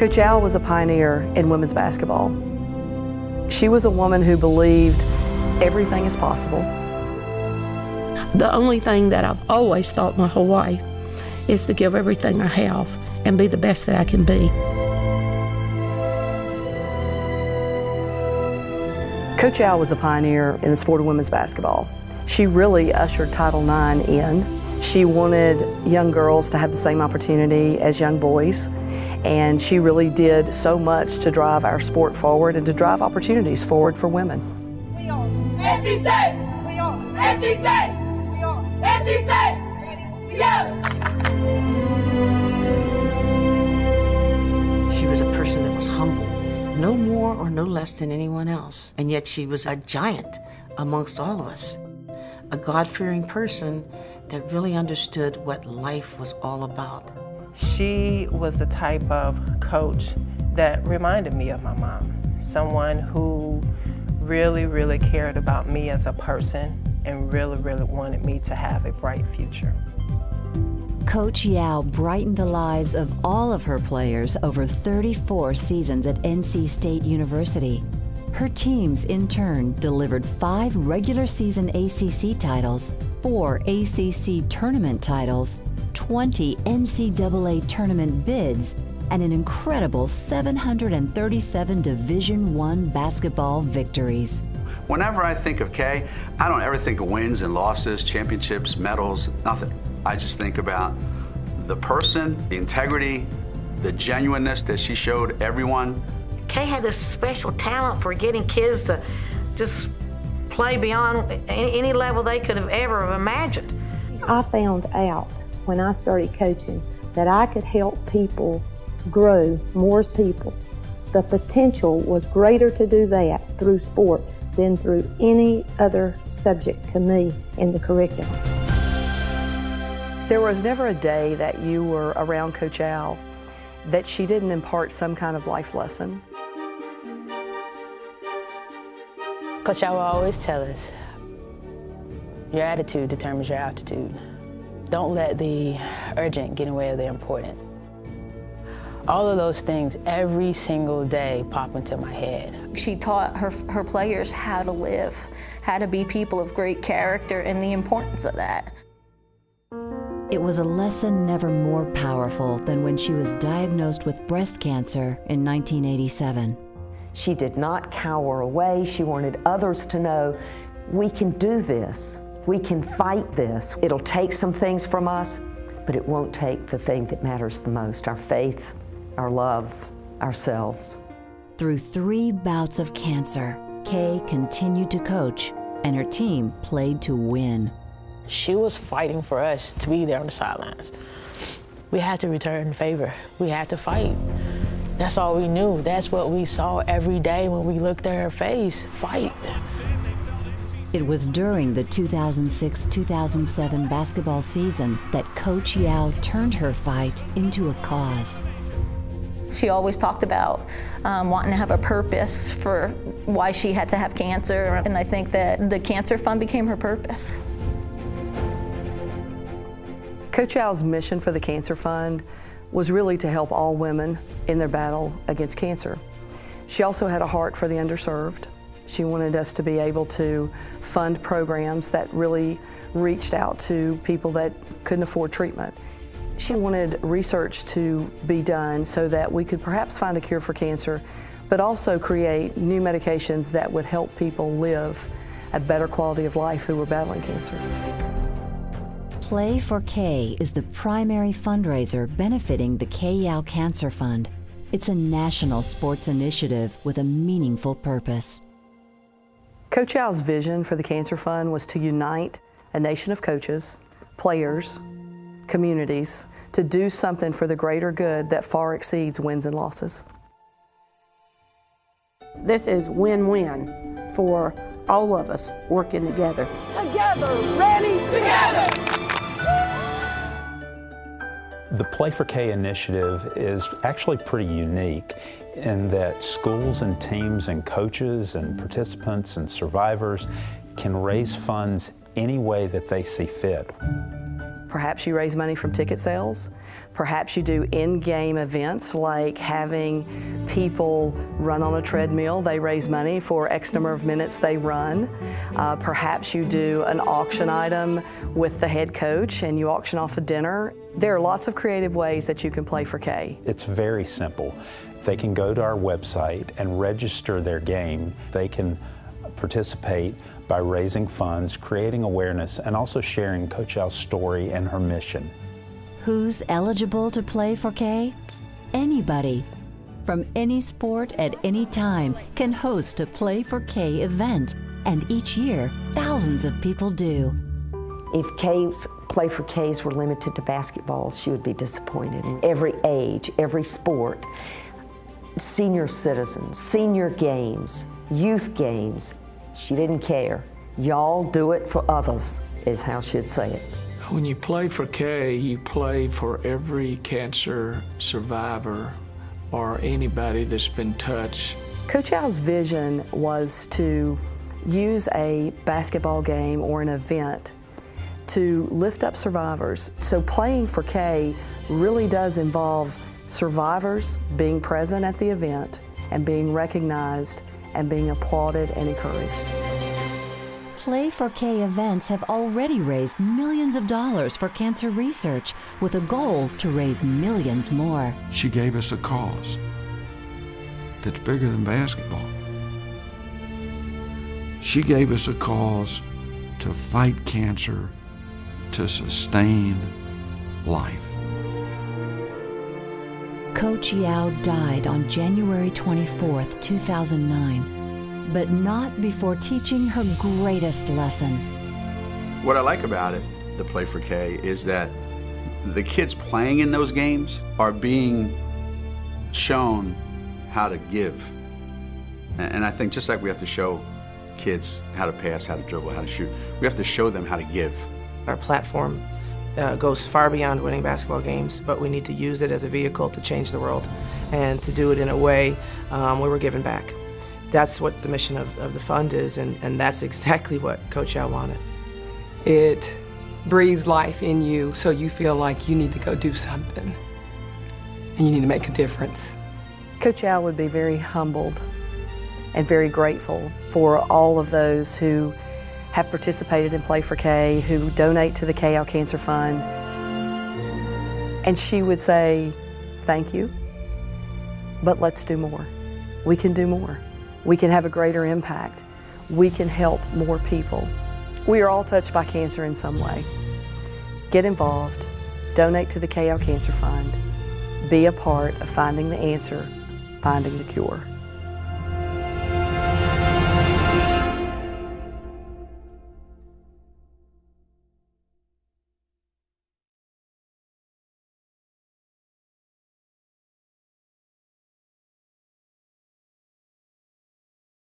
Coach Yow was a pioneer in women's basketball. She was a woman who believed everything is possible. The only thing that I've always thought my whole life is to give everything I have and be the best that I can be. Coach Yow was a pioneer in the sport of women's basketball. She really ushered Title IX in. She wanted young girls to have the same opportunity as young boys, and she really did so much to drive our sport forward and to drive opportunities forward for women. We are NC State! We are NC State! We are NC State! Together! She was a person that was humble, no more or no less than anyone else, and yet she was a giant amongst all of us. A God-fearing person that really understood what life was all about. She was the type of coach that reminded me of my mom. Someone who really, really cared about me as a person and really, really wanted me to have a bright future. Coach Yow brightened the lives of all of her players over 34 seasons at NC State University. Her teams, in turn, delivered 5 regular season ACC titles, 4 ACC tournament titles, 20 NCAA tournament bids, and an incredible 737 Division I basketball victories. Whenever I think of Kay, I don't ever think of wins and losses, championships, medals, nothing. I just think about the person, the integrity, the genuineness that she showed everyone. Kay had this special talent for getting kids to just play beyond any level they could have ever imagined. I found out when I started coaching that I could help people grow more as people. The potential was greater to do that through sport than through any other subject to me in the curriculum. There was never a day that you were around Coach Yow that she didn't impart some kind of life lesson. Coach Yow will always tell us, your attitude determines your altitude. Don't let the urgent get in the way of the important. All of those things every single day pop into my head. She taught her players how to live, how to be people of great character, and the importance of that. It was a lesson never more powerful than when she was diagnosed with breast cancer in 1987. She did not cower away. She wanted others to know, we can do this. We can fight this. It'll take some things from us, but it won't take the thing that matters the most, our faith, our love, ourselves. Through 3 bouts of cancer, Kay continued to coach, and her team played to win. She was fighting for us to be there on the sidelines. We had to return the favor. We had to fight. That's all we knew. That's what we saw every day when we looked at her face, fight. It was during the 2006-2007 basketball season that Coach Yow turned her fight into a cause. She always talked about wanting to have a purpose for why she had to have cancer, and I think that the Cancer Fund became her purpose. Coach Yow's mission for the Cancer Fund was really to help all women in their battle against cancer. She also had a heart for the underserved. She wanted us to be able to fund programs that really reached out to people that couldn't afford treatment. She wanted research to be done so that we could perhaps find a cure for cancer, but also create new medications that would help people live a better quality of life who were battling cancer. Play4Kay is the primary fundraiser benefiting the Kay Yow Cancer Fund. It's a national sports initiative with a meaningful purpose. Coach Yow's vision for the Cancer Fund was to unite a nation of coaches, players, communities, to do something for the greater good that far exceeds wins and losses. This is win-win for all of us working together. Together, ready, together! The Play4Kay initiative is actually pretty unique in that schools and teams and coaches and participants and survivors can raise funds any way that they see fit. Perhaps you raise money from ticket sales. Perhaps you do in-game events like having people run on a treadmill. They raise money for X number of minutes they run. Perhaps you do an auction item with the head coach and you auction off a dinner. There are lots of creative ways that you can play for Kay. It's very simple. They can go to our website and register their game. They can participate by raising funds, creating awareness, and also sharing Coach Yow's story and her mission. Who's eligible to play for Kay? Anybody from any sport at any time can host a Play for Kay event, and each year thousands of people do. If Kay's Play for Kays were limited to basketball, she would be disappointed. Every age, every sport, senior citizens, senior games, youth games, she didn't care. Y'all do it for others, is how she'd say it. When you play for Kay, you play for every cancer survivor or anybody that's been touched. Coach Yow's vision was to use a basketball game or an event to lift up survivors. So playing for Kay really does involve survivors being present at the event and being recognized and being applauded and encouraged. Play for Kay events have already raised millions of dollars for cancer research, with a goal to raise millions more. She gave us a cause that's bigger than basketball. She gave us a cause to fight cancer, to sustain life. Coach Yow died on January 24th, 2009, but not before teaching her greatest lesson. What I like about it, the Play for Kay, is that the kids playing in those games are being shown how to give. And I think just like we have to show kids how to pass, how to dribble, how to shoot, we have to show them how to give. Our platform goes far beyond winning basketball games, but we need to use it as a vehicle to change the world and to do it in a way where we're giving back. That's what the mission of the fund is, and that's exactly what Coach Yow wanted. It breathes life in you, so you feel like you need to go do something and you need to make a difference. Coach Yow would be very humbled and very grateful for all of those who have participated in Play for Kay, who donate to the Kay Yow Cancer Fund. And she would say, thank you, but let's do more. We can do more. We can have a greater impact. We can help more people. We are all touched by cancer in some way. Get involved, donate to the Kay Yow Cancer Fund, be a part of finding the answer, finding the cure.